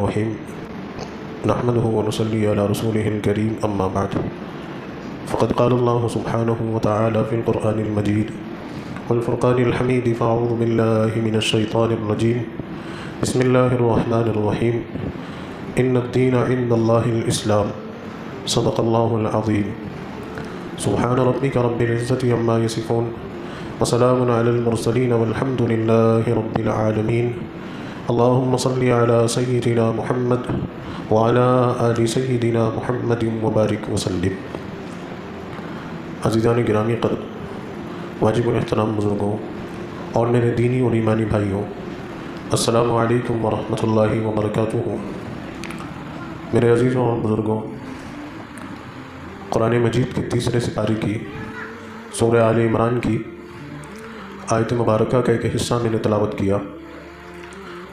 الرحيم نحمده ونصلي على رسوله الكريم أما بعد فقد قال الله سبحانه وتعالى في القرآن المجيد والفرقان الحميد فأعوذ بالله من الشيطان الرجيم بسم الله الرحمن الرحيم إن الدين عند الله الإسلام صدق الله العظيم سبحان ربك رب العزة عما يصفون وسلام على المرسلين والحمد لله رب العالمين اللهم صل على سيدنا محمد وعلى آل سيدنا محمد وبارك وسلم. عزیزان گرامی قدر، واجب الاحترام بزرگوں اور میرے دینی اور ایمانی بھائیوں، السلام علیکم ورحمۃ اللہ وبرکاتہ. میرے عزیزوں اور بزرگوں، قرآن مجید کے تیسرے سپارے کی سورہ آل عمران کی آیت مبارکہ کا ایک حصہ میں نے تلاوت کیا،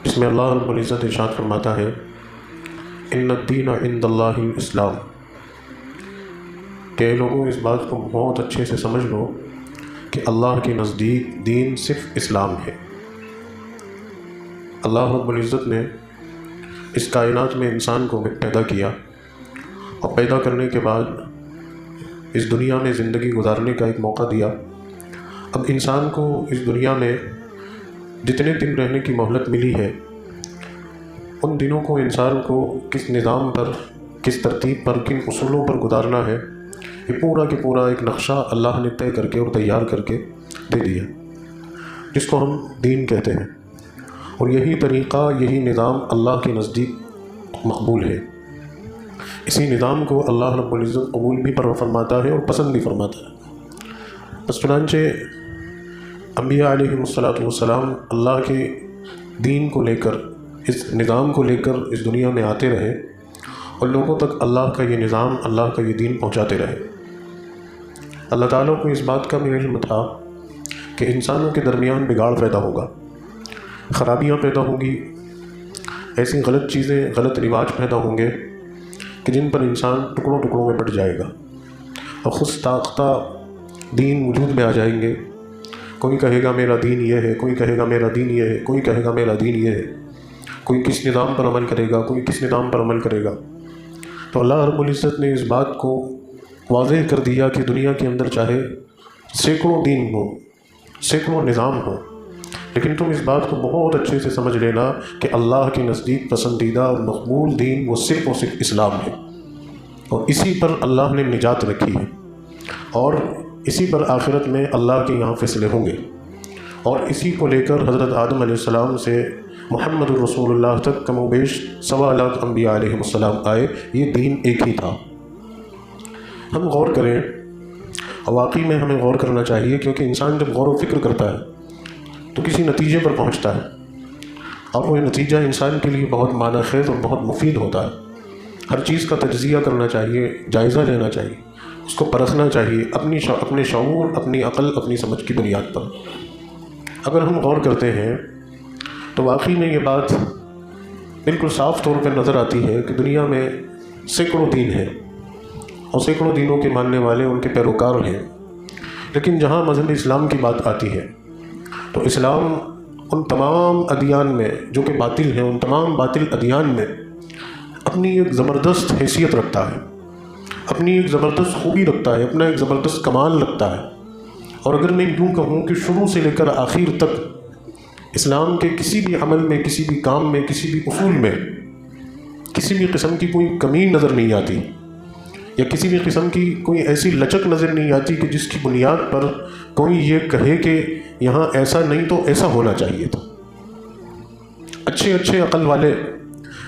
جس میں اللہ رب العزت ارشاد فرماتا ہے ان الدین عند اللہ الاسلام، کہ لوگوں اس بات کو بہت اچھے سے سمجھ لو کہ اللہ کے نزدیک دین صرف اسلام ہے. اللہ رب العزت نے اس کائنات میں انسان کو پیدا کیا اور پیدا کرنے کے بعد اس دنیا میں زندگی گزارنے کا ایک موقع دیا. اب انسان کو اس دنیا میں جتنے دن رہنے کی مہلت ملی ہے، ان دنوں کو انسان کو کس نظام پر، کس ترتیب پر، کن اصولوں پر گزارنا ہے، یہ پورا کہ پورا ایک نقشہ اللہ نے طے کر کے اور تیار کر کے دے دیا، جس کو ہم دین کہتے ہیں. اور یہی طریقہ، یہی نظام اللہ کے نزدیک مقبول ہے. اسی نظام کو اللہ رب العزت قبول بھی فرماتا ہے اور پسند بھی فرماتا ہے. بس چنانچہ انبیاء علیہ السلام اللہ کے دین کو لے کر، اس نظام کو لے کر اس دنیا میں آتے رہے اور لوگوں تک اللہ کا یہ نظام، اللہ کا یہ دین پہنچاتے رہے. اللہ تعالیٰ کو اس بات کا بھی علم تھا کہ انسانوں کے درمیان بگاڑ پیدا ہوگا، خرابیاں پیدا ہوں گی، ایسی غلط چیزیں، غلط رواج پیدا ہوں گے کہ جن پر انسان ٹکڑوں ٹکڑوں میں بٹ جائے گا اور خود ساختہ دین وجود میں آ جائیں گے. کوئی کہے گا میرا دین یہ ہے، کوئی کہے گا میرا دین یہ ہے، کوئی کہے گا میرا دین یہ ہے، کوئی کس نظام پر عمل کرے گا، کوئی کس نظام پر عمل کرے گا. تو اللہ رب العزت نے اس بات کو واضح کر دیا کہ دنیا کے اندر چاہے سینکڑوں دین ہو، سینکڑوں نظام ہو، لیکن تم اس بات کو بہت اچھے سے سمجھ لینا کہ اللہ کے نزدیک پسندیدہ اور مقبول دین وہ صرف اور صرف اسلام ہے، اور اسی پر اللہ نے نجات رکھی ہے، اور اسی پر آخرت میں اللہ کے یہاں فیصلے ہوں گے. اور اسی کو لے کر حضرت آدم علیہ السلام سے محمد الرسول اللہ تک کم و بیش 1.25 لاکھ انبیاء علیہ السلام آئے. یہ دین ایک ہی تھا. ہم غور کریں، اور واقعی میں ہمیں غور کرنا چاہیے، کیونکہ انسان جب غور و فکر کرتا ہے تو کسی نتیجے پر پہنچتا ہے، اور وہ نتیجہ انسان کے لیے بہت معنی خیز اور بہت مفید ہوتا ہے. ہر چیز کا تجزیہ کرنا چاہیے، جائزہ لینا چاہیے، اس کو پرکھنا چاہیے اپنے شعور، اپنی عقل، اپنی سمجھ کی بنیاد پر. اگر ہم غور کرتے ہیں تو واقعی میں یہ بات بالکل صاف طور پر نظر آتی ہے کہ دنیا میں سینکڑوں دین ہیں اور سینکڑوں دینوں کے ماننے والے، ان کے پیروکار ہیں. لیکن جہاں مذہب اسلام کی بات آتی ہے تو اسلام ان تمام ادیان میں جو کہ باطل ہیں، ان تمام باطل ادیان میں اپنی ایک زبردست حیثیت رکھتا ہے، اپنی ایک زبردست خوبی رکھتا ہے، اپنا ایک زبردست کمال رکھتا ہے. اور اگر میں یوں کہوں کہ شروع سے لے کر آخر تک اسلام کے کسی بھی عمل میں، کسی بھی کام میں، کسی بھی اصول میں کسی بھی قسم کی کوئی کمی نظر نہیں آتی، یا کسی بھی قسم کی کوئی ایسی لچک نظر نہیں آتی کہ جس کی بنیاد پر کوئی یہ کہے کہ یہاں ایسا نہیں تو ایسا ہونا چاہیے تھا. اچھے اچھے عقل والے،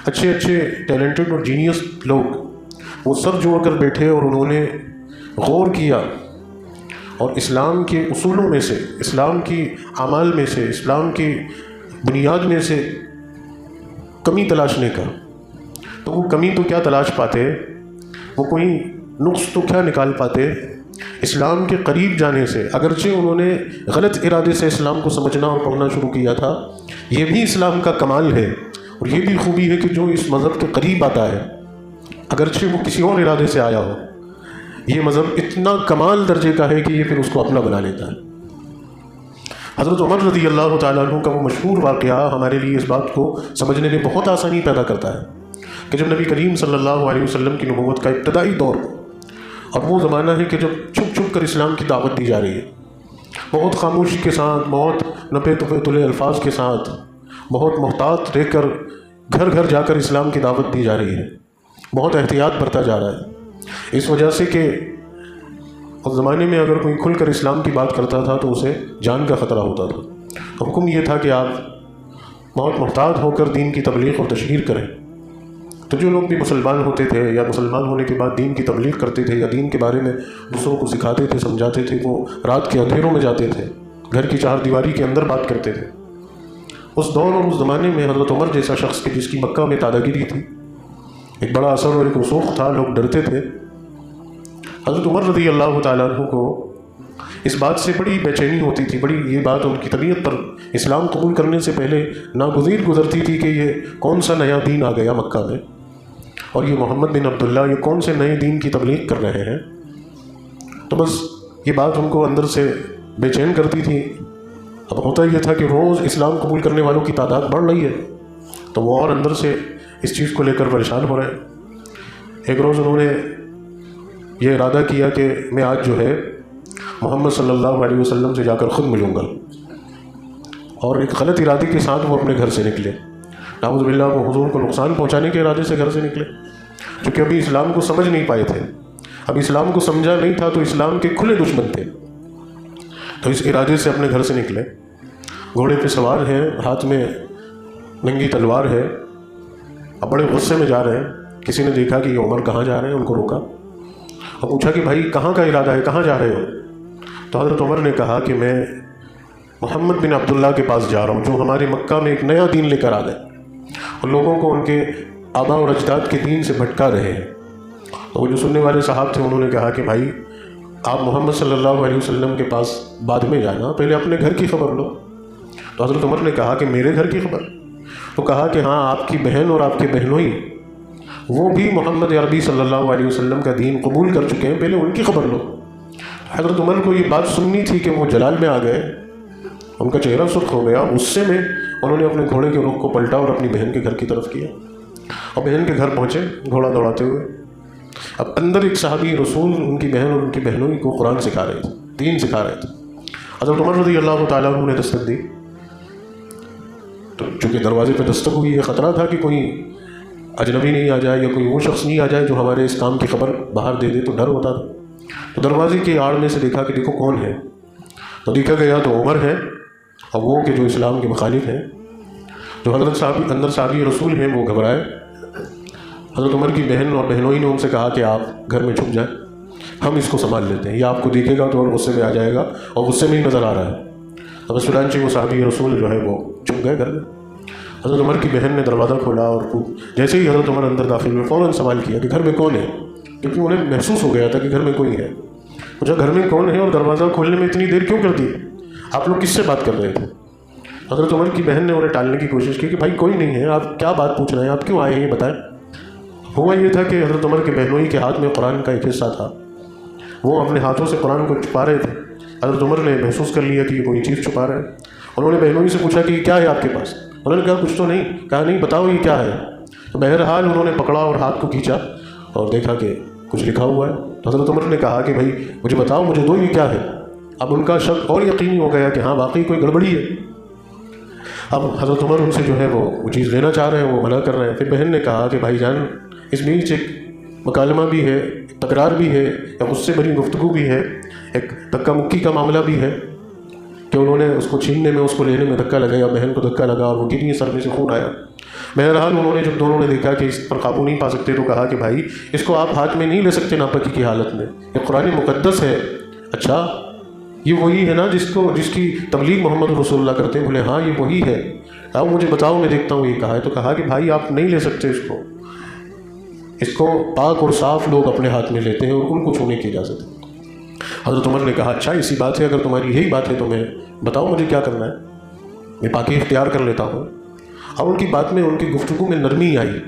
اچھے اچھے ٹیلنٹڈ اور جینیس لوگ وہ سر جوڑ کر بیٹھے اور انہوں نے غور کیا اور اسلام کے اصولوں میں سے، اسلام کی اعمال میں سے، اسلام کی بنیاد میں سے کمی تلاشنے کا. تو وہ کمی تو کیا تلاش پاتے، وہ کوئی نقص تو کیا نکال پاتے اسلام کے قریب جانے سے. اگرچہ انہوں نے غلط ارادے سے اسلام کو سمجھنا اور پڑھنا شروع کیا تھا، یہ بھی اسلام کا کمال ہے اور یہ بھی خوبی ہے کہ جو اس مذہب کے قریب آتا ہے، اگرچہ وہ کسی اور ارادے سے آیا ہو، یہ مذہب اتنا کمال درجے کا ہے کہ یہ پھر اس کو اپنا بنا لیتا ہے. حضرت عمر رضی اللہ تعالیٰ عنہ کا وہ مشہور واقعہ ہمارے لیے اس بات کو سمجھنے میں بہت آسانی پیدا کرتا ہے کہ جب نبی کریم صلی اللہ علیہ وسلم کی نبوت کا ابتدائی دور، اب وہ زمانہ ہے کہ جب چھپ چھپ کر اسلام کی دعوت دی جا رہی ہے، بہت خاموشی کے ساتھ، بہت نپے تلے الفاظ کے ساتھ، بہت محتاط رہ کر گھر گھر جا کر اسلام کی دعوت دی جا رہی ہے، بہت احتیاط برتا جا رہا ہے، اس وجہ سے کہ اس زمانے میں اگر کوئی کھل کر اسلام کی بات کرتا تھا تو اسے جان کا خطرہ ہوتا تھا۔ حکم یہ تھا کہ آپ بہت محتاط ہو کر دین کی تبلیغ اور تشہیر کریں۔ تو جو لوگ بھی مسلمان ہوتے تھے یا مسلمان ہونے کے بعد دین کی تبلیغ کرتے تھے یا دین کے بارے میں دوسروں کو سکھاتے تھے، سمجھاتے تھے، وہ رات کے اندھیروں میں جاتے تھے، گھر کی چار دیواری کے اندر بات کرتے تھے۔ اس دور اور اس زمانے میں حضرت عمر جیسا شخص جس کی مکہ میں دادا گیری تھی، ایک بڑا اثر اور ایک رسوخ تھا، لوگ ڈرتے تھے۔ حضرت عمر رضی اللہ تعالیٰ عنہ کو اس بات سے بڑی بے چینی ہوتی تھی، بڑی یہ بات ان کی طبیعت پر اسلام قبول کرنے سے پہلے ناگزیر گزرتی تھی کہ یہ کون سا نیا دین آ گیا مکہ میں، اور یہ محمد بن عبداللہ یہ کون سے نئے دین کی تبلیغ کر رہے ہیں۔ تو بس یہ بات ان کو اندر سے بے چین کرتی تھی۔ اب ہوتا یہ تھا کہ روز اسلام قبول کرنے والوں کی تعداد بڑھ رہی ہے، تو وہ اور اندر سے اس چیز کو لے کر پریشان ہو رہے ہیں۔ ایک روز انہوں نے یہ ارادہ کیا کہ میں آج جو ہے محمد صلی اللہ علیہ وسلم سے جا کر خود ملوں گا، اور ایک غلط ارادے کے ساتھ وہ اپنے گھر سے نکلے۔ نعوذ باللہ، وہ حضور کو نقصان پہنچانے کے ارادے سے گھر سے نکلے، کیونکہ ابھی اسلام کو سمجھ نہیں پائے تھے، اب اسلام کو سمجھا نہیں تھا، تو اسلام کے کھلے دشمن تھے۔ تو اس ارادے سے اپنے گھر سے نکلے، گھوڑے پہ سوار ہیں، ہاتھ میں ننگی تلوار ہے، اب بڑے غصے میں جا رہے ہیں۔ کسی نے دیکھا کہ یہ عمر کہاں جا رہے ہیں، ان کو روکا اور پوچھا کہ بھائی کہاں کا ارادہ ہے، کہاں جا رہے ہو؟ تو حضرت عمر نے کہا کہ میں محمد بن عبداللہ کے پاس جا رہا ہوں، جو ہمارے مکہ میں ایک نیا دین لے کر آ گئے اور لوگوں کو ان کے آباء اور اجداد کے دین سے بھٹکا رہے ہیں۔ تو وہ جو سننے والے صاحب تھے انہوں نے کہا کہ بھائی آپ محمد صلی اللہ علیہ وسلم کے پاس بعد میں جانا، پہلے اپنے گھر کی خبر لو۔ تو حضرت عمر نے کہا کہ میرے گھر کی خبر؟ تو کہا کہ ہاں، آپ کی بہن اور آپ کے بہنوئی وہ بھی محمد عربی صلی اللہ علیہ وسلم کا دین قبول کر چکے ہیں، پہلے ان کی خبر لو۔ حضرت عمر کو یہ بات سننی تھی کہ وہ جلال میں آ گئے، ان کا چہرہ سرخ ہو گیا، غصے میں انہوں نے اپنے گھوڑے کے رخ کو پلٹا اور اپنی بہن کے گھر کی طرف کیا، اور بہن کے گھر پہنچے گھوڑا دوڑاتے ہوئے۔ اب اندر ایک صحابی رسول ان کی بہن اور ان کی بہنوئی کو قرآن سکھا رہے تھے، دین سکھا رہے تھے۔ حضرت عمر رضی اللہ تعالیٰ عنہ نے دستک دی، تو چونکہ دروازے پہ دستک ہوئی، یہ خطرہ تھا کہ کوئی اجنبی نہیں آ جائے یا کوئی وہ شخص نہیں آ جائے جو ہمارے اس کام کی خبر باہر دے دے، تو ڈر ہوتا تھا۔ تو دروازے کی آڑ میں سے دیکھا کہ دیکھو کون ہے، تو دیکھا گیا تو عمر ہے، اور وہ کہ جو اسلام کے مخالف ہیں، جو حضرت صاحب اندر صحابی رسول ہیں، وہ گھبرائے۔ حضرت عمر کی بہن اور بہنوئی نے ان سے کہا کہ آپ گھر میں چھپ جائیں، ہم اس کو سنبھال لیتے ہیں، یہ آپ کو دیکھے گا تو اور غصے میں آ جائے گا، اور غصے میں ہی نظر آ رہا ہے۔ اب چنانچہ وہ صحابی رسول جو ہے وہ چھپ گئے گھر میں۔ حضرت عمر کی بہن نے دروازہ کھولا، اور جیسے ہی حضرت عمر اندر داخل ہوئے فوراً سوال کیا کہ گھر میں کون ہے، کیونکہ انہیں محسوس ہو گیا تھا کہ گھر میں کوئی ہے۔ پوچھا گھر میں کون ہے اور دروازہ کھولنے میں اتنی دیر کیوں کر دی، آپ لوگ کس سے بات کر رہے تھے؟ حضرت عمر کی بہن نے انہیں ٹالنے کی کوشش کی کہ بھائی کوئی نہیں ہے، آپ کیا بات پوچھ رہے ہیں، آپ کیوں آئے ہیں یہ بتائیں۔ ہوا یہ تھا کہ حضرت عمر کے بہنوئی کے ہاتھ میں قرآن کا ایک حصہ تھا، وہ اپنے ہاتھوں سے قرآن کو چھپا رہے تھے۔ حضرت عمر نے محسوس کر لیا کہ یہ کوئی چیز چھپا رہے ہیں۔ انہوں نے بہنوئی سے پوچھا کہ یہ کیا ہے آپ کے پاس؟ انہوں نے کہا کچھ تو نہیں۔ کہا نہیں، بتاؤ یہ کیا ہے۔ تو بہرحال انہوں نے پکڑا اور ہاتھ کو کھینچا اور دیکھا کہ کچھ لکھا ہوا ہے۔ تو حضرت عمر نے کہا کہ بھائی مجھے بتاؤ، مجھے دو، یہ کیا ہے۔ اب ان کا شک اور یقینی ہو گیا کہ ہاں واقعی کوئی گڑبڑی ہے۔ اب حضرت عمر ان سے جو ہے وہ چیز لینا چاہ رہے ہیں، وہ منع کر رہے ہیں۔ پھر بہن نے کہا کہ بھائی جان، اس بیچ ایک مکالمہ بھی ہے، تکرار بھی ہے، یا غصے بھری گفتگو بھی ہے، ایک دھکا مکی کا معاملہ بھی ہے کہ انہوں نے اس کو چھیننے میں، اس کو لینے میں دھکا لگایا، بہن کو دھکا لگا اور وہ گری، سر میں سے خون آیا۔ بہرحال انہوں نے جب دونوں نے دیکھا کہ اس پر قابو نہیں پا سکتے تو کہا کہ بھائی اس کو آپ ہاتھ میں نہیں لے سکتے ناپاکی کی حالت میں، یہ قرآن مقدس ہے۔ اچھا یہ وہی ہے نا جس کی تبلیغ محمد رسول اللہ کرتے ہیں؟ بولے ہاں یہ وہی ہے۔ اب مجھے بتاؤ، میں دیکھتا ہوں یہ کہا ہے۔ تو کہا کہ بھائی آپ نہیں لے سکتے اس کو پاک اور صاف لوگ اپنے ہاتھ میں لیتے ہیں اور ان کو چھونے کی اجازت ہے۔ حضرت عمر نے کہا اچھا اسی بات ہے، اگر تمہاری یہی بات ہے تو میں بتاؤ مجھے کیا کرنا ہے، میں پاکی اختیار کر لیتا ہوں۔ اب ان کی بات میں، ان کی گفتگو میں نرمی آئی۔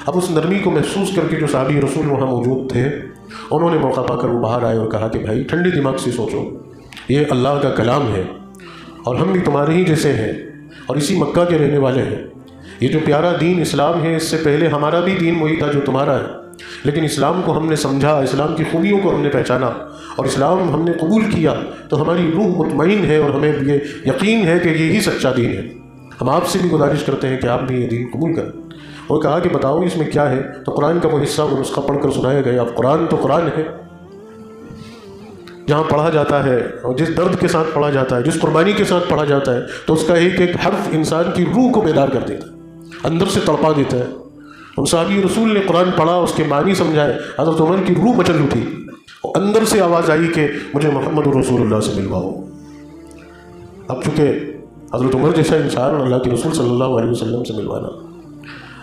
اب اس نرمی کو محسوس کر کے جو صحابی رسول وہاں موجود تھے، انہوں نے موقع پا کر وہ باہر آئے اور کہا کہ بھائی ٹھنڈے دماغ سے سوچو، یہ اللہ کا کلام ہے اور ہم بھی تمہارے ہی جیسے ہیں اور اسی مکہ کے رہنے والے ہیں۔ یہ جو پیارا دین اسلام ہے، اس سے پہلے ہمارا بھی دین وہی تھا جو تمہارا ہے، لیکن اسلام کو ہم نے سمجھا، اسلام کی خوبیوں کو ہم نے پہچانا اور اسلام ہم نے قبول کیا تو ہماری روح مطمئن ہے اور ہمیں یہ یقین ہے کہ یہی سچا دین ہے۔ ہم آپ سے بھی گزارش کرتے ہیں کہ آپ بھی یہ دین قبول کریں۔ اور کہا کہ بتاؤ اس میں کیا ہے، تو قرآن کا وہ حصہ وہ نسخہ پڑھ کر سنایا گیا۔ اب قرآن تو قرآن ہے، جہاں پڑھا جاتا ہے اور جس درد کے ساتھ پڑھا جاتا ہے، جس قربانی کے ساتھ پڑھا جاتا ہے، تو اس کا ایک ایک حرف انسان کی روح کو بیدار کر دیتا ہے، اندر سے تڑپا دیتا ہے۔ ہم صحابی رسول نے قرآن پڑھا، اس کے معنی سمجھائے، حضرت عمر کی روح مچل اٹھی اور اندر سے آواز آئی کہ مجھے محمد رسول اللہ سے ملواؤ۔ اب چونکہ حضرت عمر جیسا انسان اللہ کے رسول صلی اللہ علیہ وسلم سے ملوانا،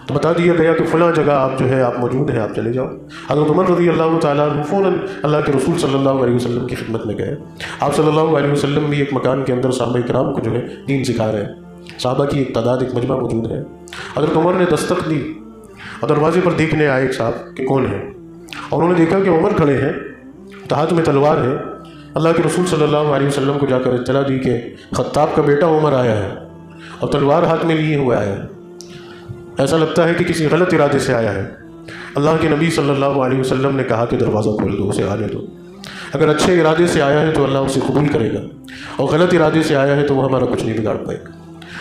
تو بتا دیا گیا کہ فلاں جگہ آپ جو ہے آپ موجود ہیں، آپ چلے جاؤ۔ حضرت عمر رضی اللہ تعالیٰ عنہ فوراً اللہ کے رسول صلی اللہ علیہ وسلم کی خدمت میں گئے۔ آپ صلی اللہ علیہ وسلم بھی ایک مکان کے اندر صحابہ کرام کو جو ہے دین سکھا رہے ہیں، صحابہ کی ایک تعداد، ایک مجمع موجود ہے۔ حضرت عمر نے دستک دی اور دروازے پر دیکھنے آئے ایک صاحب کہ کون ہے، اور انہوں نے دیکھا کہ عمر کھڑے ہیں، تو ہاتھ میں تلوار ہے۔ اللہ کے رسول صلی اللہ علیہ وسلم کو جا کر اطلاع دی کہ خطاب کا بیٹا عمر آیا ہے اور تلوار ہاتھ میں لیے ہوئے آیا ہے، ایسا لگتا ہے کہ کسی غلط ارادے سے آیا ہے۔ اللہ کے نبی صلی اللہ علیہ وسلم نے کہا کہ دروازہ کھول دو، اسے آنے دو۔ اگر اچھے ارادے سے آیا ہے تو اللہ اسے قبول کرے گا، اور غلط ارادے سے آیا ہے تو وہ ہمارا کچھ نہیں بگاڑ پائے گا۔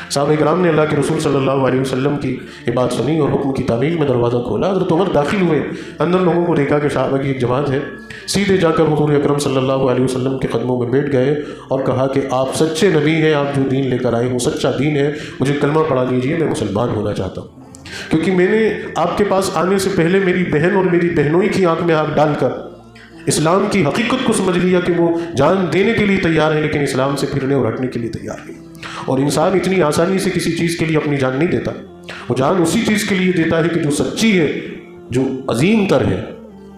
صحابہ کرام نے اللہ کے رسول صلی اللہ علیہ وسلم کی یہ بات سنی اور حکم کی تعمیل میں دروازہ کھولا۔ حضرت عمر داخل ہوئے، اندر لوگوں کو دیکھا کہ صحابہ کی ایک جماعت ہے، سیدھے جا کر حضور اکرم صلی اللہ علیہ وسلم کے قدموں میں بیٹھ گئے اور کہا کہ آپ سچے نبی ہیں، آپ جو دین لے کر آئے ہوں سچا دین ہے، مجھے کلمہ پڑھا دیجیے، میں مسلمان ہونا چاہتا ہوں، کیونکہ میں نے آپ کے پاس آنے سے پہلے میری بہن اور میری بہنوئی کی آنکھ میں آنکھ ڈال کر اسلام کی حقیقت کو سمجھ لیا کہ وہ جان دینے کے لیے تیار ہے لیکن اسلام سے پھرنے اور ہٹنے کے لیے تیار نہیں۔ اور انسان اتنی آسانی سے کسی چیز کے لیے اپنی جان نہیں دیتا، وہ جان اسی چیز کے لیے دیتا ہے کہ جو سچی ہے، جو عظیم تر ہے۔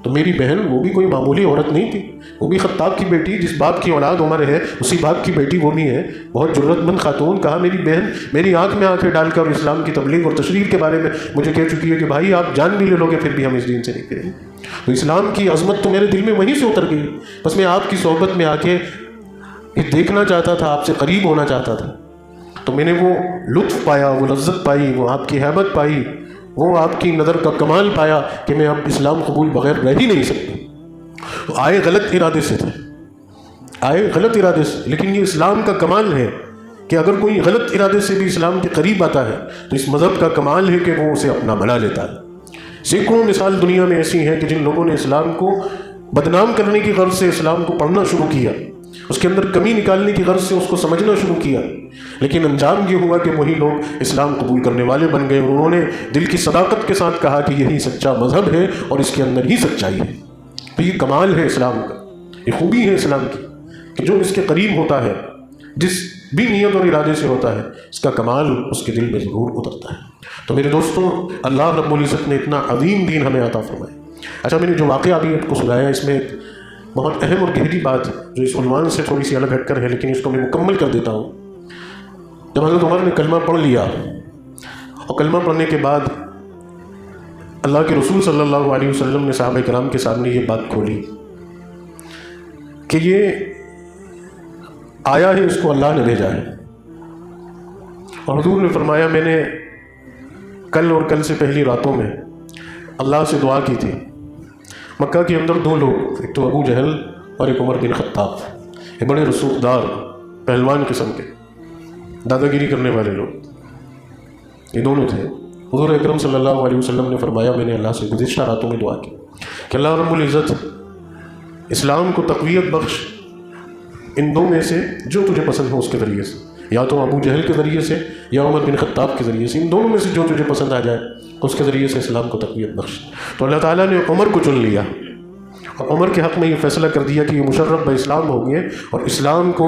تو میری بہن وہ بھی کوئی معمولی عورت نہیں تھی، وہ بھی خطاب کی بیٹی، جس باپ کی اولاد عمر ہے اسی باپ کی بیٹی وہ بھی ہے، بہت جرت مند خاتون۔ کہا میری بہن میری آنکھ میں آنکھیں ڈال کر اسلام کی تبلیغ اور تشریح کے بارے میں مجھے کہہ چکی ہے کہ بھائی آپ جان بھی لے لو گے پھر بھی ہم اس دین سے نہیں کریں گے۔ تو اسلام کی عظمت تو میرے دل میں وہیں سے اتر گئی، بس میں آپ کی صحبت میں آ کے دیکھنا چاہتا تھا، آپ سے قریب ہونا چاہتا تھا، تو میں نے وہ لطف پایا، وہ لذت پائی، وہ آپ کی ہیبت پائی، وہ آپ کی نظر کا کمال پایا کہ میں اب اسلام قبول بغیر رہ ہی نہیں سکتا۔ آئے غلط ارادے سے تھے، آئے غلط ارادے سے، لیکن یہ اسلام کا کمال ہے کہ اگر کوئی غلط ارادے سے بھی اسلام کے قریب آتا ہے تو اس مذہب کا کمال ہے کہ وہ اسے اپنا بنا لیتا ہے۔ سینکڑوں مثال دنیا میں ایسی ہیں کہ جن لوگوں نے اسلام کو بدنام کرنے کی غرض سے اسلام کو پڑھنا شروع کیا، اس کے اندر کمی نکالنے کی غرض سے اس کو سمجھنا شروع کیا، لیکن انجام یہ ہوا کہ وہی لوگ اسلام قبول کرنے والے بن گئے اور انہوں نے دل کی صداقت کے ساتھ کہا کہ یہی سچا مذہب ہے اور اس کے اندر ہی سچائی ہے۔ تو یہ کمال ہے اسلام کا، یہ خوبی ہے اسلام کی کہ جو اس کے قریب ہوتا ہے، جس بھی نیت اور ارادے سے ہوتا ہے، اس کا کمال اس کے دل میں ضرور اترتا ہے۔ تو میرے دوستوں، اللہ رب العزت نے اتنا عظیم دین ہمیں عطا فرمایا۔ اچھا، میں نے جو واقعہ ابھی آپ کو سنایا، اس میں ایک بہت اہم اور گہری بات جو اس عنوان سے تھوڑی سی الگ ہٹ کر ہے، لیکن اس کو میں مکمل کر دیتا ہوں۔ جب حضرت عمر نے کلمہ پڑھ لیا اور کلمہ پڑھنے کے بعد اللہ کے رسول صلی اللہ علیہ وسلم نے صحابہ کرام کے سامنے یہ بات کھولی کہ یہ آیا ہے، اس کو اللہ نے بھیجا ہے۔ اور حضور نے فرمایا میں نے کل اور کل سے پہلی راتوں میں اللہ سے دعا کی تھی۔ مکہ کے اندر دو لوگ، ایک تو ابو جہل اور ایک عمر بن خطاب، یہ بڑے رسوخدار پہلوان قسم کے دادا گیری کرنے والے لوگ، یہ دونوں تھے۔ حضور اکرم صلی اللہ علیہ وسلم نے فرمایا میں نے اللہ سے گزشتہ راتوں میں دعا کی کہ اللہ رب العزت اسلام کو تقویت بخش ان دو میں سے جو تجھے پسند ہو اس کے ذریعے سے، یا تو ابو جہل کے ذریعے سے یا عمر بن خطاب کے ذریعے سے، ان دونوں میں سے جو تجھے پسند آ جائے اس کے ذریعے سے اسلام کو تقویت بخش۔ تو اللہ تعالیٰ نے عمر کو چن لیا اور عمر کے حق میں یہ فیصلہ کر دیا کہ یہ مشرف بہ اسلام ہوں گے اور اسلام کو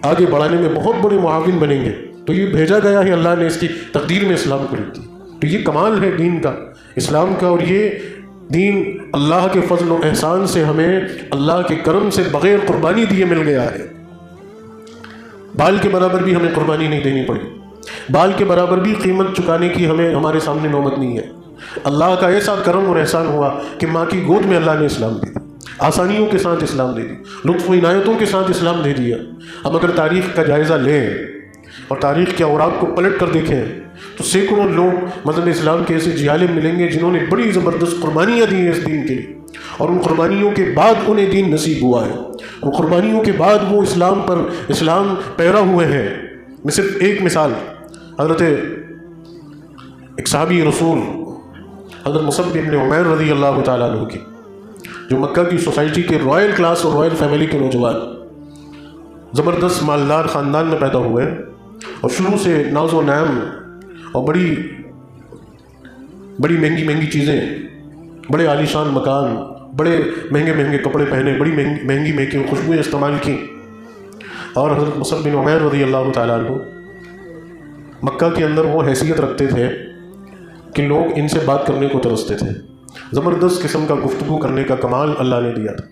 آگے بڑھانے میں بہت بڑے معاون بنیں گے۔ تو یہ بھیجا گیا ہے، اللہ نے اس کی تقدیر میں اسلام کو لکھ دی۔ تو یہ کمال ہے دین کا، اسلام کا، اور یہ دین اللہ کے فضل و احسان سے ہمیں اللہ کے کرم سے بغیر قربانی دیے مل گیا ہے۔ بال کے برابر بھی ہمیں قربانی نہیں دینی پڑی، بال کے برابر بھی قیمت چکانے کی ہمارے سامنے نوبت نہیں ہے۔ اللہ کا ایسا کرم اور احسان ہوا کہ ماں کی گود میں اللہ نے اسلام دی، آسانیوں کے ساتھ اسلام دے دی، لطف و عنایتوں کے ساتھ اسلام دے دیا۔ ہم اگر تاریخ کا جائزہ لیں اور تاریخ کے اوراق کو پلٹ کر دیکھیں تو سینکڑوں لوگ مذہب اسلام کے ایسے جی عالم ملیں گے جنہوں نے بڑی زبردست قربانیاں دی ہیں اس دین کے لیے، اور ان قربانیوں کے بعد انہیں دین نصیب ہوا ہے، ان قربانیوں کے بعد وہ اسلام پیرا ہوئے ہیں۔ میں صرف ایک مثال حضرت ایک صحابی رسول حضرت مصعب بن عمیر رضی اللہ تعالیٰ عنہ کی، جو مکہ کی سوسائٹی کے رائل کلاس اور رائل فیملی کے نوجوان، زبردست مالدار خاندان میں پیدا ہوئے اور شروع سے ناز و نعم اور بڑی مہنگی چیزیں، بڑے عالیشان مکان، بڑے مہنگے کپڑے پہنے، بڑی مہنگی خوشبوئیں استعمال کی۔ اور حضرت مصعب بن عمیر رضی اللہ تعالیٰ عنہ مکہ کے اندر وہ حیثیت رکھتے تھے کہ لوگ ان سے بات کرنے کو ترستے تھے، زبردست قسم کا گفتگو کرنے کا کمال اللہ نے دیا تھا،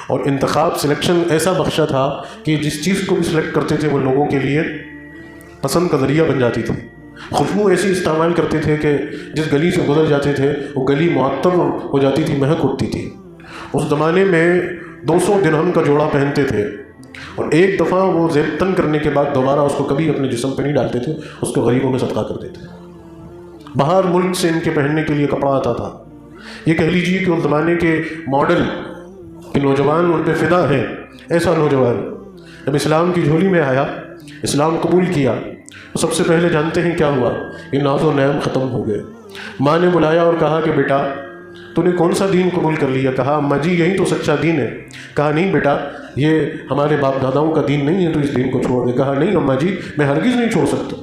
اور انتخاب سلیکشن ایسا بخشا تھا کہ جس چیز کو بھی سلیکٹ کرتے تھے وہ لوگوں کے لیے پسند کا ذریعہ بن جاتی تھی۔ خوشبو ایسی استعمال کرتے تھے کہ جس گلی سے گزر جاتے تھے وہ گلی معطر ہو جاتی تھی، مہک اٹھتی تھی۔ اس زمانے میں 200 درہم کا جوڑا پہنتے تھے، اور ایک دفعہ وہ زیب تن کرنے کے بعد دوبارہ اس کو کبھی اپنے جسم پہ نہیں ڈالتے تھے، اس کو غریبوں میں صدقہ کر دیتے۔ باہر ملک سے ان کے پہننے کے لیے کپڑا آتا تھا۔ یہ کہہ لیجیے کہ اس زمانے کے ماڈل کے نوجوان ان پہ فدا ہیں۔ ایسا نوجوان جب اسلام کی جھولی میں آیا، اسلام قبول کیا، تو سب سے پہلے جانتے ہیں کیا ہوا؟ یہ ناز و نعم ختم ہو گئے۔ ماں نے بلایا اور کہا کہ بیٹا تو نے کون سا دین قبول کر لیا؟ کہا اماں جی یہی تو سچا دین ہے۔ کہا نہیں بیٹا، یہ ہمارے باپ داداؤں کا دین نہیں ہے، تو اس دین کو چھوڑ دے۔ کہا نہیں اماں جی، میں ہرگز نہیں چھوڑ سکتا۔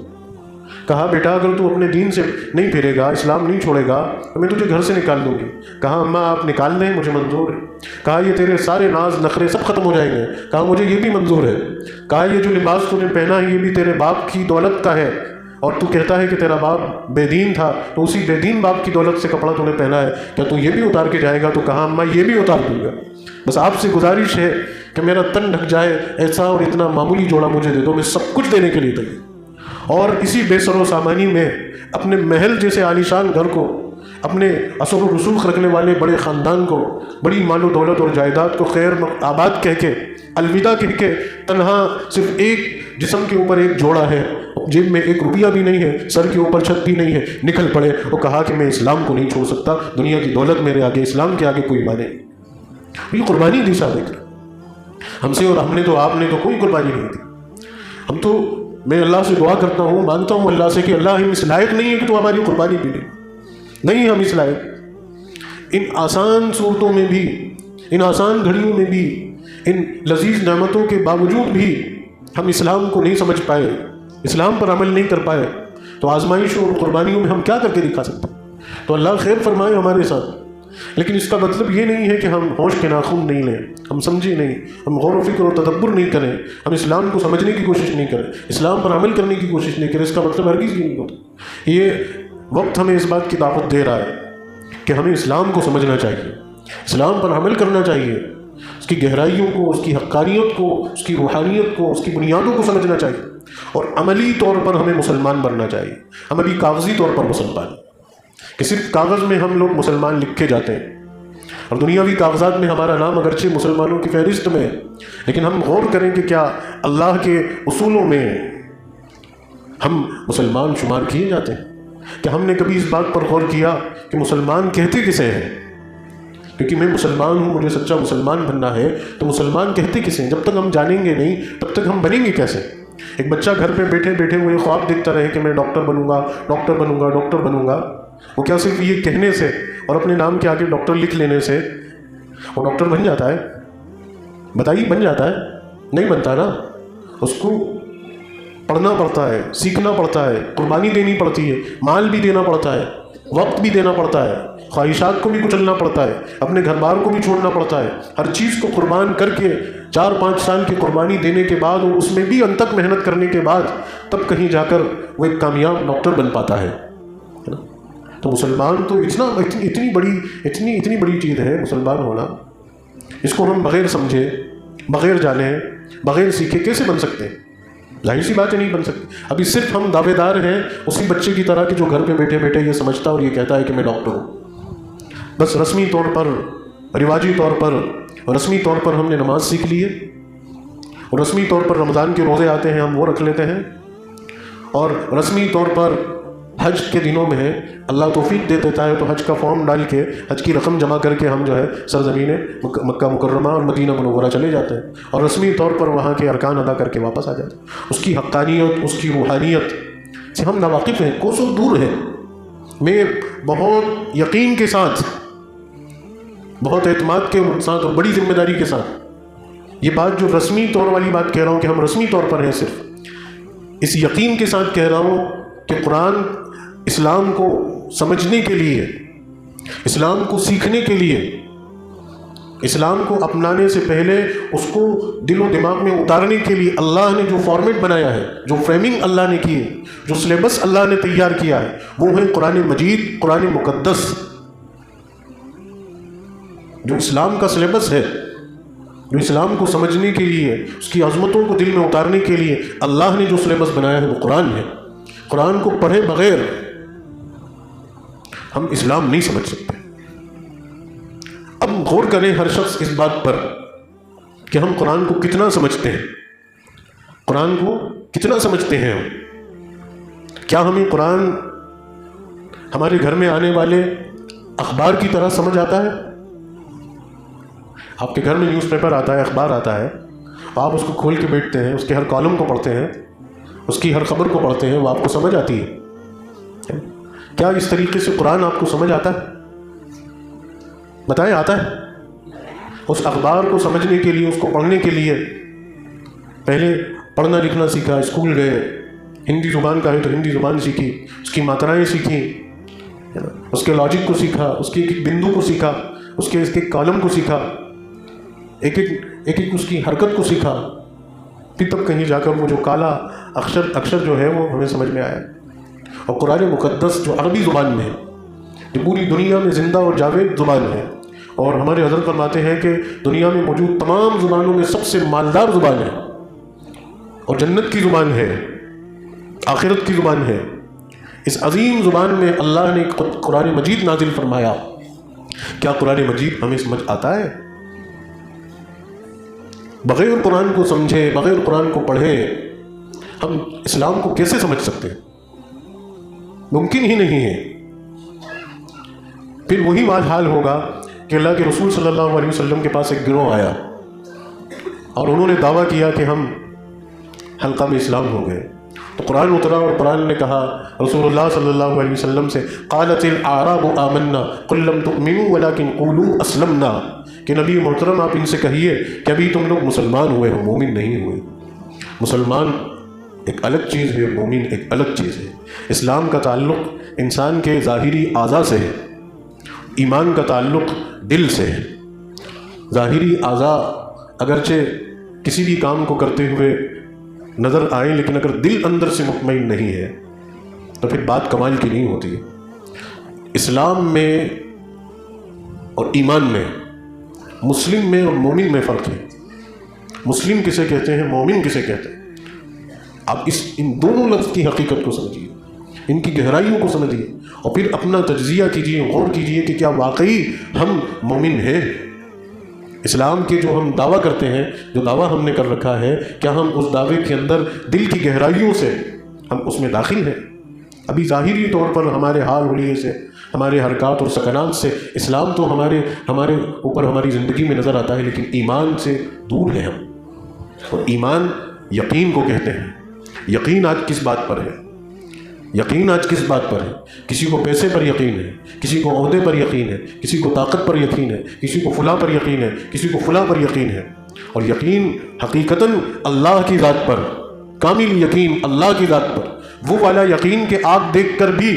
کہا بیٹا اگر تو اپنے دین سے نہیں پھرے گا، اسلام نہیں چھوڑے گا، تو میں تجھے گھر سے نکال دوں گی۔ کہا اماں آپ نکال دیں، مجھے منظور ہے۔ کہا یہ تیرے سارے ناز نخرے سب ختم ہو جائیں گے۔ کہا مجھے یہ بھی منظور ہے۔ کہا یہ جو لباس تو نے پہنا ہے یہ بھی تیرے باپ کی دولت کا ہے، اور تو کہتا ہے کہ تیرا باپ بے دین تھا، تو اسی بے دین باپ کی دولت سے کپڑا تو نے پہنا ہے، کیا تو یہ بھی اتار کے جائے گا؟ تو کہا اماں یہ بھی اتار دوں گا، بس آپ سے گزارش ہے کہ میرا تن ڈھک جائے، ایسا اور اتنا معمولی جوڑا مجھے دے دو، میں سب کچھ دینے کے لیے تیار۔ اور اسی بے سر و سامانی میں اپنے محل جیسے عالیشان گھر کو، اپنے اثر و رسوخ رکھنے والے بڑے خاندان کو، بڑی مال و دولت اور جائیداد کو خیر آباد کہہ کے، الوداع کہہ کے، تنہا صرف ایک جسم کے اوپر ایک جوڑا ہے، جیب میں ایک روپیہ بھی نہیں ہے، سر کے اوپر چھت بھی نہیں ہے، نکل پڑے۔ وہ کہا کہ میں اسلام کو نہیں چھوڑ سکتا، دنیا کی دولت میرے آگے، اسلام کے آگے کوئی مانے۔ یہ قربانی دی صادق ہم سے، اور ہم نے تو، آپ نے تو کوئی قربانی نہیں دی۔ ہم تو، میں اللہ سے دعا کرتا ہوں، مانگتا ہوں اللہ سے کہ اللہ ہم اس لائق نہیں ہے کہ تو ہماری قربانی بھی نہیں ہم اس لائق۔ ان آسان صورتوں میں بھی، ان آسان گھڑیوں میں بھی، ان لذیذ نعمتوں کے باوجود بھی ہم اسلام کو نہیں سمجھ پائے، اسلام پر عمل نہیں کر پائے، تو آزمائشوں اور قربانیوں میں ہم کیا کر کے دکھا سکتے؟ تو اللہ خیر فرمائے ہمارے ساتھ۔ لیکن اس کا مطلب یہ نہیں ہے کہ ہم ہوش کے ناخن نہیں لیں، ہم سمجھیں نہیں، ہم غور و فکر اور تدبر نہیں کریں، ہم اسلام کو سمجھنے کی کوشش نہیں کریں، اسلام پر عمل کرنے کی کوشش نہیں کریں۔ اس کا مطلب ہرگز یہ نہیں ہوتا۔ یہ وقت ہمیں اس بات کی دعوت دے رہا ہے کہ ہمیں اسلام کو سمجھنا چاہیے، اسلام پر عمل کرنا چاہیے، اس کی گہرائیوں کو، اس کی حقانیت کو، اس کی روحانیت کو، اس کی بنیادوں کو سمجھنا چاہیے، اور عملی طور پر ہمیں مسلمان بننا چاہیے، عملی کاغذی طور پر مسلمان، کہ صرف کاغذ میں ہم لوگ مسلمان لکھے جاتے ہیں، اور دنیاوی کاغذات میں ہمارا نام اگرچہ مسلمانوں کی فہرست میں ہے، لیکن ہم غور کریں کہ کیا اللہ کے اصولوں میں ہم مسلمان شمار کیے جاتے ہیں؟ کہ ہم نے کبھی اس بات پر غور کیا کہ مسلمان کہتے کسے ہیں؟ کیونکہ میں مسلمان ہوں، مجھے سچا مسلمان بننا ہے، تو مسلمان کہتے کسے ہیں؟ جب تک ہم جانیں گے نہیں تب تک ہم بنیں گے کیسے؟ ایک بچہ گھر پہ بیٹھے ہوئے خواب دیکھتا رہے کہ میں ڈاکٹر بنوں گا، ڈاکٹر بنوں گا، ڈاکٹر بنوں گا، وہ کیا صرف یہ کہنے سے اور اپنے نام کے آگے ڈاکٹر لکھ لینے سے وہ ڈاکٹر بن جاتا ہے؟ بتائیے بن جاتا ہے؟ نہیں بنتا نا۔ اس کو پڑھنا پڑتا ہے، سیکھنا پڑتا ہے، قربانی دینی پڑتی ہے، مال بھی دینا پڑتا ہے، وقت بھی دینا پڑتا ہے، خواہشات کو بھی کچلنا پڑتا ہے، اپنے گھر بار کو بھی چھوڑنا پڑتا ہے، ہر چیز کو قربان کر کے 4-5 سال کی قربانی دینے کے بعد، اور اس میں بھی انتک محنت کرنے کے بعد، تب کہیں جا کر وہ ایک کامیاب ڈاکٹر بن پاتا ہے۔ تو مسلمان تو اتنی بڑی چیز ہے مسلمان ہونا، اس کو ہم بغیر سمجھے، بغیر جانے، بغیر سیکھے کیسے بن سکتے ہیں؟ ظاہر سی بات ہے نہیں بن سکتی۔ ابھی صرف ہم دعوے دار ہیں اسی بچے کی طرح کہ جو گھر پہ بیٹھے یہ سمجھتا اور یہ کہتا ہے کہ میں ڈاکٹر ہوں، بس رسمی طور پر رواجی طور پر رسمی طور پر ہم نے نماز سیکھ لی ہے، اور رسمی طور پر رمضان کے روزے آتے ہیں ہم وہ رکھ لیتے ہیں، اور رسمی طور پر حج کے دنوں میں اللہ توفیق دے دیتا ہے تو حج کا فارم ڈال کے حج کی رقم جمع کر کے ہم جو ہے سرزمین مکہ مکرمہ اور مدینہ منورہ چلے جاتے ہیں، اور رسمی طور پر وہاں کے ارکان ادا کر کے واپس آ جاتے ہیں۔ اس کی حقانیت، اس کی روحانیت سے ہم ناواقف ہیں، کوسوں دور ہیں۔ میں بہت یقین کے ساتھ، بہت اعتماد کے ساتھ اور بڑی ذمہ داری کے ساتھ یہ بات، جو رسمی طور والی بات کہہ رہا ہوں کہ ہم رسمی طور پر ہیں، صرف اس یقین کے ساتھ کہہ رہا ہوں کہ قرآن اسلام کو سمجھنے کے لیے، اسلام کو سیکھنے کے لیے، اسلام کو اپنانے سے پہلے اس کو دل و دماغ میں اتارنے کے لیے اللہ نے جو فارمیٹ بنایا ہے، جو فریمنگ اللہ نے کی ہے، جو سلیبس اللہ نے تیار کیا ہے، وہ ہے قرآن مجید، قرآن مقدس۔ جو اسلام کا سلیبس ہے، جو اسلام کو سمجھنے کے لیے، اس کی عظمتوں کو دل میں اتارنے کے لیے اللہ نے جو سلیبس بنایا ہے وہ قرآن ہے۔ قرآن کو پڑھے بغیر ہم اسلام نہیں سمجھ سکتے۔ اب غور کریں ہر شخص اس بات پر کہ ہم قرآن کو کتنا سمجھتے ہیں، قرآن کو کتنا سمجھتے ہیں ہم۔ کیا ہمیں قرآن ہمارے گھر میں آنے والے اخبار کی طرح سمجھ آتا ہے؟ آپ کے گھر میں نیوز پیپر آتا ہے، اخبار آتا ہے، آپ اس کو کھول کے بیٹھتے ہیں، اس کے ہر کالم کو پڑھتے ہیں، اس کی ہر خبر کو پڑھتے ہیں، وہ آپ کو سمجھ آتی ہے؟ کیا اس طریقے سے قرآن آپ کو سمجھ آتا ہے؟ بتائیں، آتا ہے؟ اس اخبار کو سمجھنے کے لیے، اس کو پڑھنے کے لیے پہلے پڑھنا لکھنا سیکھا، اسکول گئے، ہندی زبان کا ہے تو ہندی زبان سیکھی، اس کی ماترائیں سیکھیں، اس کے لاجک کو سیکھا، اس کے ایک ایک بندو کو سیکھا، اس کے ایک کالم کو سیکھا، ایک ایک اس کی حرکت کو سیکھا، پھر تب کہیں جا کر وہ جو کالا اکشر جو ہے وہ ہمیں سمجھ میں آیا۔ اور قرآن مقدس جو عربی زبان میں ہے، جو پوری دنیا میں زندہ اور جاوید زبان ہے، اور ہمارے حضرت فرماتے ہیں کہ دنیا میں موجود تمام زبانوں میں سب سے مالدار زبان ہے، اور جنت کی زبان ہے، آخرت کی زبان ہے۔ اس عظیم زبان میں اللہ نے قرآن مجید نازل فرمایا۔ کیا قرآن مجید ہمیں سمجھ آتا ہے؟ بغیر قرآن کو سمجھے، بغیر قرآن کو پڑھے ہم اسلام کو کیسے سمجھ سکتے ہیں؟ ممکن ہی نہیں ہے۔ پھر وہی حال ہوگا کہ اللہ کے رسول صلی اللہ علیہ وسلم کے پاس ایک گروہ آیا اور انہوں نے دعویٰ کیا کہ ہم حلقہ میں اسلام ہو گئے، تو قرآن اترا اور قرآن نے کہا رسول اللہ صلی اللہ علیہ وسلم سے، قالت الاعراب آمنا قل لم تؤمنوا ولكن قولوا اسلمنا، کہ نبی محترم آپ ان سے کہیے کہ ابھی تم لوگ مسلمان ہوئے ہو، مومن نہیں ہوئے۔ مسلمان ایک الگ چیز ہے، مومن ایک الگ چیز ہے۔ اسلام کا تعلق انسان کے ظاہری اعضاء سے ہے، ایمان کا تعلق دل سے ہے۔ ظاہری اعضاء اگرچہ کسی بھی کام کو کرتے ہوئے نظر آئیں، لیکن اگر دل اندر سے مطمئن نہیں ہے تو پھر بات کمال کی نہیں ہوتی۔ اسلام میں اور ایمان میں، مسلم میں اور مومن میں فرق ہے۔ مسلم کسے کہتے ہیں، مومن کسے کہتے ہیں؟ آپ ان دونوں لفظ کی حقیقت کو سمجھیے، ان کی گہرائیوں کو سمجھیے، اور پھر اپنا تجزیہ کیجیے، غور کیجیے کہ کیا واقعی ہم مومن ہیں۔ اسلام کے جو ہم دعویٰ کرتے ہیں، جو دعویٰ ہم نے کر رکھا ہے، کیا ہم اس دعوے کے اندر دل کی گہرائیوں سے ہم اس میں داخل ہیں؟ ابھی ظاہری طور پر ہمارے حال حلیے سے، ہمارے حرکات اور سکنات سے اسلام تو ہمارے اوپر ہماری زندگی میں نظر آتا ہے، لیکن ایمان سے دور ہیں ہم۔ اور ایمان یقین کو کہتے ہیں۔ یقین آج کس بات پر ہے؟ یقین آج کس بات پر ہے؟ کسی کو پیسے پر یقین ہے، کسی کو عہدے پر یقین ہے، کسی کو طاقت پر یقین ہے، کسی کو فلاں پر یقین ہے، کسی کو فلاں پر یقین ہے۔ اور یقین حقیقتاً اللہ کی ذات پر، کامل یقین اللہ کی ذات پر، وہ والا یقین کہ آگ دیکھ کر بھی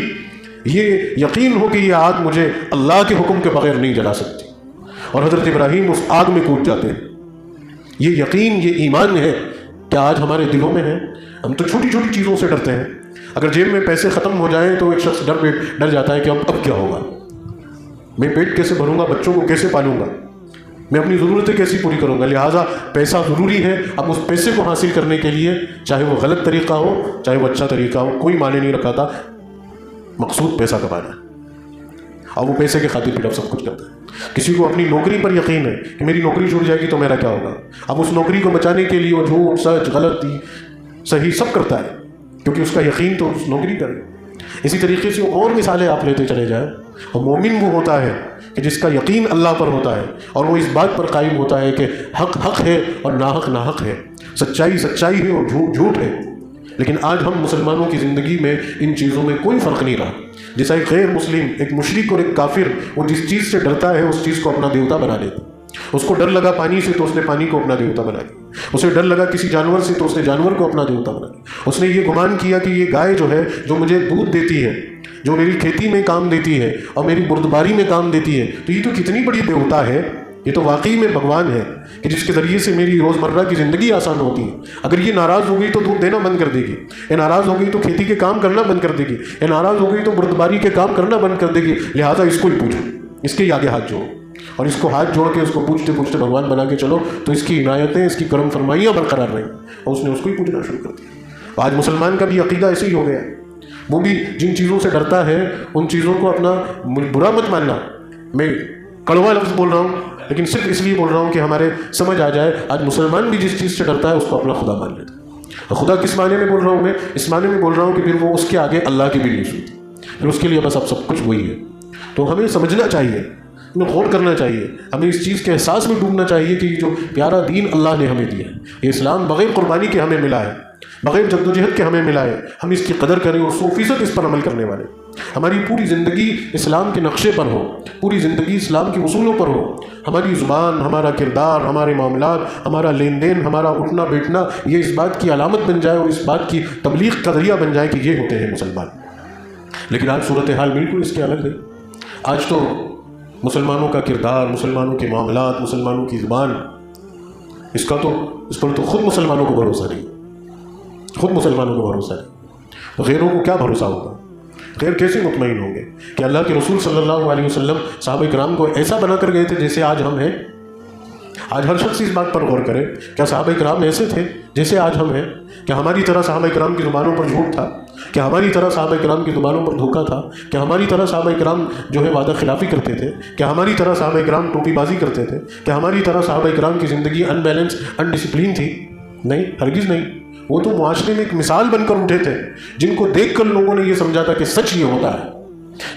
یہ یقین ہو کہ یہ آگ مجھے اللہ کے حکم کے بغیر نہیں جلا سکتی، اور حضرت ابراہیم اس آگ میں کود جاتے ہیں۔ یہ یقین، یہ ایمان ہے کہ آج ہمارے دلوں میں ہے۔ ہم تو چھوٹی چھوٹی چیزوں سے ڈرتے ہیں۔ اگر جیب میں پیسے ختم ہو جائیں تو ایک شخص ڈر جاتا ہے کہ اب کیا ہوگا، میں پیٹ کیسے بھروں گا، بچوں کو کیسے پالوں گا، میں اپنی ضرورتیں کیسی پوری کروں گا۔ لہٰذا پیسہ ضروری ہے۔ اب اس پیسے کو حاصل کرنے کے لیے، چاہے وہ غلط طریقہ ہو چاہے وہ اچھا طریقہ ہو، کوئی معنی نہیں رکھتا، مقصود پیسہ کمانا ہے، اور وہ پیسے کے خاطر پھر اب سب کچھ کرتا ہے۔ کسی کو اپنی نوکری پر یقین ہے کہ میری نوکری چھوٹ جائے گی تو میرا کیا ہوگا، اب اس نوکری کو بچانے کے لیے وہ جھوٹ سچ غلطی صحیح سب کرتا ہے، کیونکہ اس کا یقین تو اس نوکری پر ہے۔ اسی طریقے سے اور مثالیں آپ لیتے چلے جائیں، اور مومن وہ ہوتا ہے کہ جس کا یقین اللہ پر ہوتا ہے اور وہ اس بات پر قائم ہوتا ہے کہ حق حق ہے اور ناحق ناحق ہے، سچائی سچائی ہے اور جھوٹ جھوٹ ہے۔ لیکن آج ہم مسلمانوں کی زندگی میں ان چیزوں میں کوئی فرق نہیں رہا۔ جیسا ایک غیر مسلم، ایک مشرک اور ایک کافر، وہ جس چیز سے ڈرتا ہے اس چیز کو اپنا دیوتا بنا لیتا۔ اس کو ڈر لگا پانی سے تو اس نے پانی کو اپنا دیوتا بنا لیا، اسے ڈر لگا کسی جانور سے تو اس نے جانور کو اپنا دیوتا بنا لیا، اس نے یہ گمان کیا کہ یہ گائے جو ہے جو مجھے دودھ دیتی ہے، جو میری کھیتی میں کام دیتی ہے اور میری بردباری میں کام دیتی ہے، تو یہ تو کتنی بڑی دیوتا ہے، یہ تو واقعی میں بھگوان ہے کہ جس کے ذریعے سے میری روزمرہ کی زندگی آسان ہوتی ہے۔ اگر یہ ناراض ہو گئی تو دودھ دینا بند کر دے گی، یہ ناراض ہو گئی تو کھیتی کے کام کرنا بند کر دے گی، یہ ناراض ہو گئی تو بردباری کے کام کرنا بند کر دے گی، لہٰذا اس کو ہی پوچھو، اس کے آگے ہاتھ جوڑو، اور اس کو ہاتھ جوڑ کے اس کو پوچھتے پوچھتے بھگوان بنا کے چلو تو اس کی عنایتیں، اس کی کرم فرمائیاں برقرار رہیں، اور اس نے اس کو ہی پوچھنا شروع کر دیا۔ آج مسلمان کا بھی عقیدہ ایسے ہی ہو گیا، وہ بھی جن چیزوں سے ڈرتا ہے ان چیزوں کو اپنا برا مت ماننا۔ میں کڑوا لفظ بول رہا ہوں لیکن صرف اس لیے بول رہا ہوں کہ ہمارے سمجھ آ جائے، آج مسلمان بھی جس چیز سے ڈرتا ہے اس کو اپنا خدا مان لیتا ہے۔ خدا کس معنی میں بول رہا ہوں میں؟ اس معنی میں بول رہا ہوں کہ پھر وہ اس کے آگے اللہ کی بھی نہیں سنتی، پھر اس کے لیے بس اب سب کچھ وہی ہے۔ تو ہمیں سمجھنا چاہیے، ہمیں غور کرنا چاہیے، ہمیں اس چیز کے احساس میں ڈوبنا چاہیے کہ یہ جو پیارا دین اللہ نے ہمیں دیا ہے، یہ اسلام بغیر قربانی کے ہمیں ملا ہے، بغیر جدوجہد کے ہمیں ملا ہے، ہم اس کی قدر کریں اور 100% اس پر عمل کرنے والے، ہماری پوری زندگی اسلام کے نقشے پر ہو، پوری زندگی اسلام کے اصولوں پر ہو، ہماری زبان، ہمارا کردار، ہمارے معاملات، ہمارا لین دین، ہمارا اٹھنا بیٹھنا یہ اس بات کی علامت بن جائے اور اس بات کی تبلیغ کا ذریعہ بن جائے کہ یہ ہوتے ہیں مسلمان۔ لیکن آج صورتحال بالکل اس کے الگ ہے۔ آج تو مسلمانوں کا کردار، مسلمانوں کے معاملات، مسلمانوں کی زبان، اس پر تو خود مسلمانوں کو بھروسہ نہیں، خود مسلمانوں کو بھروسہ نہیں، تو غیروں کو کیا بھروسہ ہوگا؟ غیر کیسے مطمئن ہوں گے کہ اللہ کے رسول صلی اللہ علیہ وسلم صحابہ کرام کو ایسا بنا کر گئے تھے جیسے آج ہم ہیں؟ آج ہر شخص اس بات پر غور کرے، کیا صحابہ کرام ایسے تھے جیسے آج ہم ہیں؟ کیا ہماری طرح صحابہ کرام کی زبانوں پر جھوٹ تھا؟ کیا ہماری طرح صحابہ کرام کی زبانوں پر دھوکہ تھا؟ کیا ہماری طرح صحابہ کرام جو ہے وعدہ خلافی کرتے تھے؟ کیا ہماری طرح صحابہ کرام ٹوپی بازی کرتے تھے؟ کیا ہماری طرح صحابہ کرام کی زندگی ان بیلنس، ان ڈسپلین تھی؟ نہیں، ہرگز نہیں۔ وہ تو معاشرے میں ایک مثال بن کر اٹھے تھے، جن کو دیکھ کر لوگوں نے یہ سمجھا تھا کہ سچ یہ ہوتا ہے،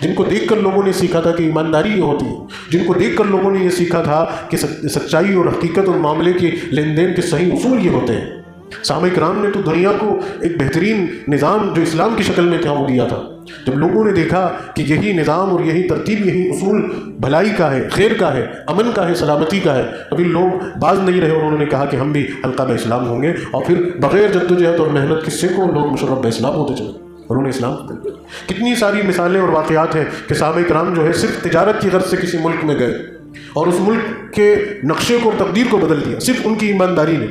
جن کو دیکھ کر لوگوں نے سیکھا تھا کہ ایمانداری یہ ہوتی ہے، جن کو دیکھ کر لوگوں نے یہ سیکھا تھا کہ سچائی اور حقیقت اور معاملے کے لین دین کے صحیح اصول یہ ہوتے ہیں۔ صحابہ کرام نے تو دنیا کو ایک بہترین نظام جو اسلام کی شکل میں تھا وہ دیا تھا۔ جب لوگوں نے دیکھا کہ یہی نظام اور یہی ترتیب، یہی اصول بھلائی کا ہے، خیر کا ہے، امن کا ہے، سلامتی کا ہے، ابھی لوگ باز نہیں رہے اور انہوں نے کہا کہ ہم بھی حلقہ بہ اسلام ہوں گے، اور پھر بغیر جدوجہد اور محنت کے سینکڑوں لوگ مشرف بہ اسلام ہوتے چلے، انہوں نے اسلام قبول کیا۔ کتنی ساری مثالیں اور واقعات ہیں کہ صحابہ کرام جو ہے صرف تجارت کی غرض سے کسی ملک میں گئے اور اس ملک کے نقشے کو اور تقدیر کو بدل دیا، صرف ان کی ایمانداری نے،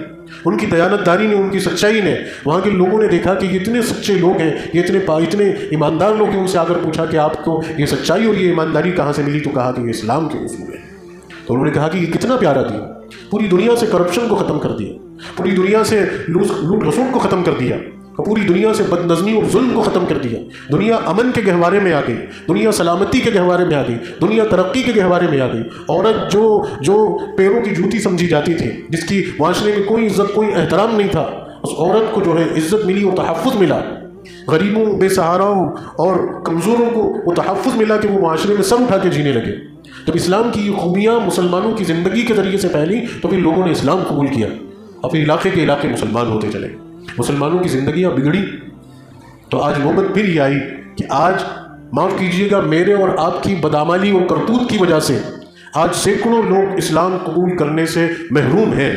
ان کی دیانتداری نے، ان کی سچائی نے۔ وہاں کے لوگوں نے دیکھا کہ یہ اتنے سچے لوگ ہیں، یہ اتنے ایماندار لوگ ہیں، ان سے اگر پوچھا کہ آپ کو یہ سچائی اور یہ ایمانداری کہاں سے ملی، تو کہا کہ یہ اسلام کے اصول ہے۔ تو انہوں نے کہا کہ یہ کتنا پیارا دیا، پوری دنیا سے کرپشن کو ختم کر دیا، پوری دنیا سے لوٹ رسوٹ کو ختم کر دیا، پوری دنیا سے بد نظمی اور ظلم کو ختم کر دیا۔ دنیا امن کے گہوارے میں آ گئی، دنیا سلامتی کے گہوارے میں آ گئی، دنیا ترقی کے گہوارے میں آ گئی۔ عورت جو پیروں کی جوتی سمجھی جاتی تھی، جس کی معاشرے میں کوئی عزت، کوئی احترام نہیں تھا، اس عورت کو جو ہے عزت ملی اور تحفظ ملا۔ غریبوں، بے سہاراؤں اور کمزوروں کو وہ تحفظ ملا کہ وہ معاشرے میں سر اٹھا کے جینے لگے۔ جب اسلام کی یہ خوبیاں مسلمانوں کی زندگی کے ذریعے سے پھیلی تو پھر لوگوں نے اسلام قبول کیا اور پھر علاقے کے علاقے مسلمان ہوتے چلے، مسلمانوں کی زندگیاں بگڑی۔ تو آج نوبت پھر یہ آئی کہ آج معاف کیجیے گا میرے اور آپ کی بدعملی اور کرتوت کی وجہ سے آج سینکڑوں لوگ اسلام قبول کرنے سے محروم ہیں۔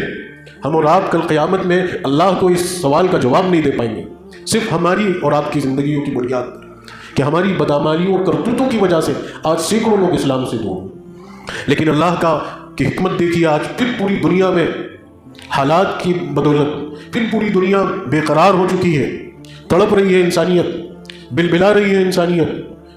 ہم اور آپ کل قیامت میں اللہ کو اس سوال کا جواب نہیں دے پائیں گے، صرف ہماری اور آپ کی زندگیوں کی بنیاد پر کہ ہماری بدعمالیوں اور کرتوتوں کی وجہ سے آج سینکڑوں لوگ اسلام سے دور ہیں۔ لیکن اللہ کی حکمت دیکھیے، آج پھر پوری دنیا میں حالات کی بدولت پھر پوری دنیا بے قرار ہو چکی ہے، تڑپ رہی ہے انسانیت، بلبلا رہی ہے انسانیت،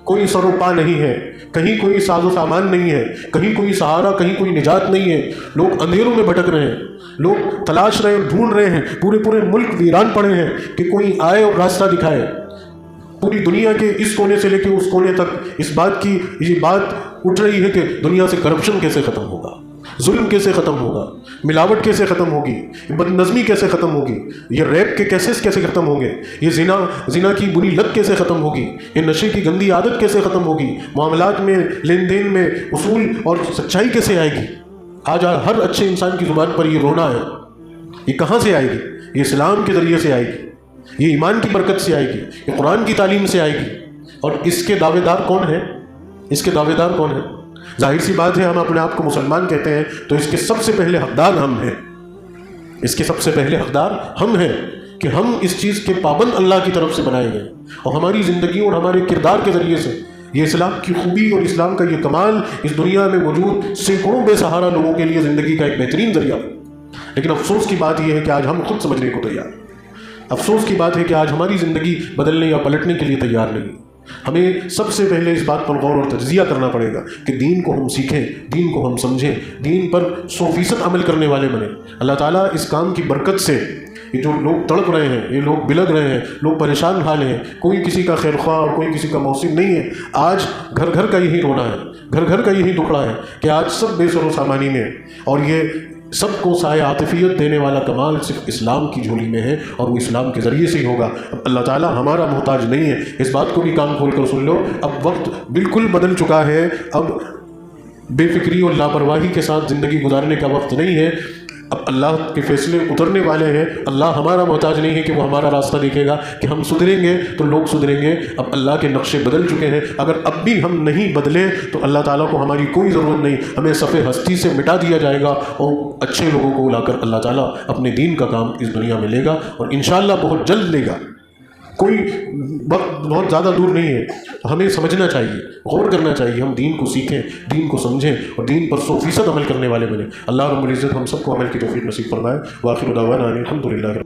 کوئی سر و پا نہیں ہے، کہیں کوئی ساز و سامان نہیں ہے، کہیں کوئی سہارا، کہیں کوئی نجات نہیں ہے۔ لوگ اندھیروں میں بھٹک رہے ہیں، لوگ تلاش رہے ہیں، ڈھونڈ رہے ہیں، پورے ملک ویران پڑے ہیں کہ کوئی آئے اور راستہ دکھائے۔ پوری دنیا کے اس کونے سے لے کے اس کونے تک اس بات کی یہ بات اٹھ رہی ہے کہ دنیا سے کرپشن کیسے ختم ہوگا، ظلم کیسے ختم ہوگا، ملاوٹ کیسے ختم ہوگی، بد نظمی کیسے ختم ہوگی، یہ ریپ کے کیسز کیسے ختم ہوں گے، یہ زنا کی بری لت کیسے ختم ہوگی، یہ نشے کی گندی عادت کیسے ختم ہوگی، معاملات میں لین دین میں اصول اور سچائی کیسے آئے گی۔ آج ہر اچھے انسان کی زبان پر یہ رونا ہے، یہ کہاں سے آئے گی؟ یہ اسلام کے ذریعے سے آئے گی، یہ ایمان کی برکت سے آئے گی، یہ قرآن کی تعلیم سے آئے گی۔ اور اس کے دعوے دار کون ہیں؟ اس کے دعوے دار کون ہیں؟ ظاہر سی بات ہے، ہم اپنے آپ کو مسلمان کہتے ہیں تو اس کے سب سے پہلے حقدار ہم ہیں، اس کے سب سے پہلے حقدار ہم ہیں کہ ہم اس چیز کے پابند اللہ کی طرف سے بنائے گئے، اور ہماری زندگی اور ہمارے کردار کے ذریعے سے یہ اسلام کی خوبی اور اسلام کا یہ کمال اس دنیا میں موجود سینکڑوں بے سہارا لوگوں کے لیے زندگی کا ایک بہترین ذریعہ۔ لیکن افسوس کی بات یہ ہے کہ آج ہم خود سمجھنے کو تیار، افسوس کی بات ہے کہ آج ہماری زندگی بدلنے یا پلٹنے کے لیے تیار نہیں۔ ہمیں سب سے پہلے اس بات پر غور اور تجزیہ کرنا پڑے گا کہ دین کو ہم سیکھیں، دین کو ہم سمجھیں، دین پر 100% عمل کرنے والے بنیں۔ اللہ تعالیٰ اس کام کی برکت سے یہ جو لوگ تڑپ رہے ہیں، یہ لوگ بلگ رہے ہیں، لوگ پریشان حال ہیں، کوئی کسی کا خیر خواہ اور کوئی کسی کا محسن نہیں ہے۔ آج گھر گھر کا یہی رونا ہے، گھر گھر کا یہی دکھڑا ہے کہ آج سب بے سر و سامانی میں، اور یہ سب کو سایہ عاطفیت دینے والا کمال صرف اسلام کی جھولی میں ہے، اور وہ اسلام کے ذریعے سے ہی ہوگا۔ اب اللہ تعالیٰ ہمارا محتاج نہیں ہے، اس بات کو بھی کان کھول کر سن لو۔ اب وقت بالکل بدل چکا ہے، اب بے فکری اور لاپرواہی کے ساتھ زندگی گزارنے کا وقت نہیں ہے، اب اللہ کے فیصلے اترنے والے ہیں۔ اللہ ہمارا محتاج نہیں ہے کہ وہ ہمارا راستہ دیکھے گا کہ ہم سدھریں گے تو لوگ سدھریں گے۔ اب اللہ کے نقشے بدل چکے ہیں، اگر اب بھی ہم نہیں بدلے تو اللہ تعالیٰ کو ہماری کوئی ضرورت نہیں، ہمیں صفِ ہستی سے مٹا دیا جائے گا، اور اچھے لوگوں کو لا کر اللہ تعالیٰ اپنے دین کا کام اس دنیا میں لے گا، اور انشاءاللہ بہت جلد لے گا۔ کوئی وقت بہت زیادہ دور نہیں ہے، ہمیں سمجھنا چاہیے، غور کرنا چاہیے، ہم دین کو سیکھیں، دین کو سمجھیں، اور دین پر 100% عمل کرنے والے بنیں۔ اللہ رب العزت ہم سب کو عمل کی توفیق نصیب فرمائے۔ وآخر دعوانا الحمدللہ۔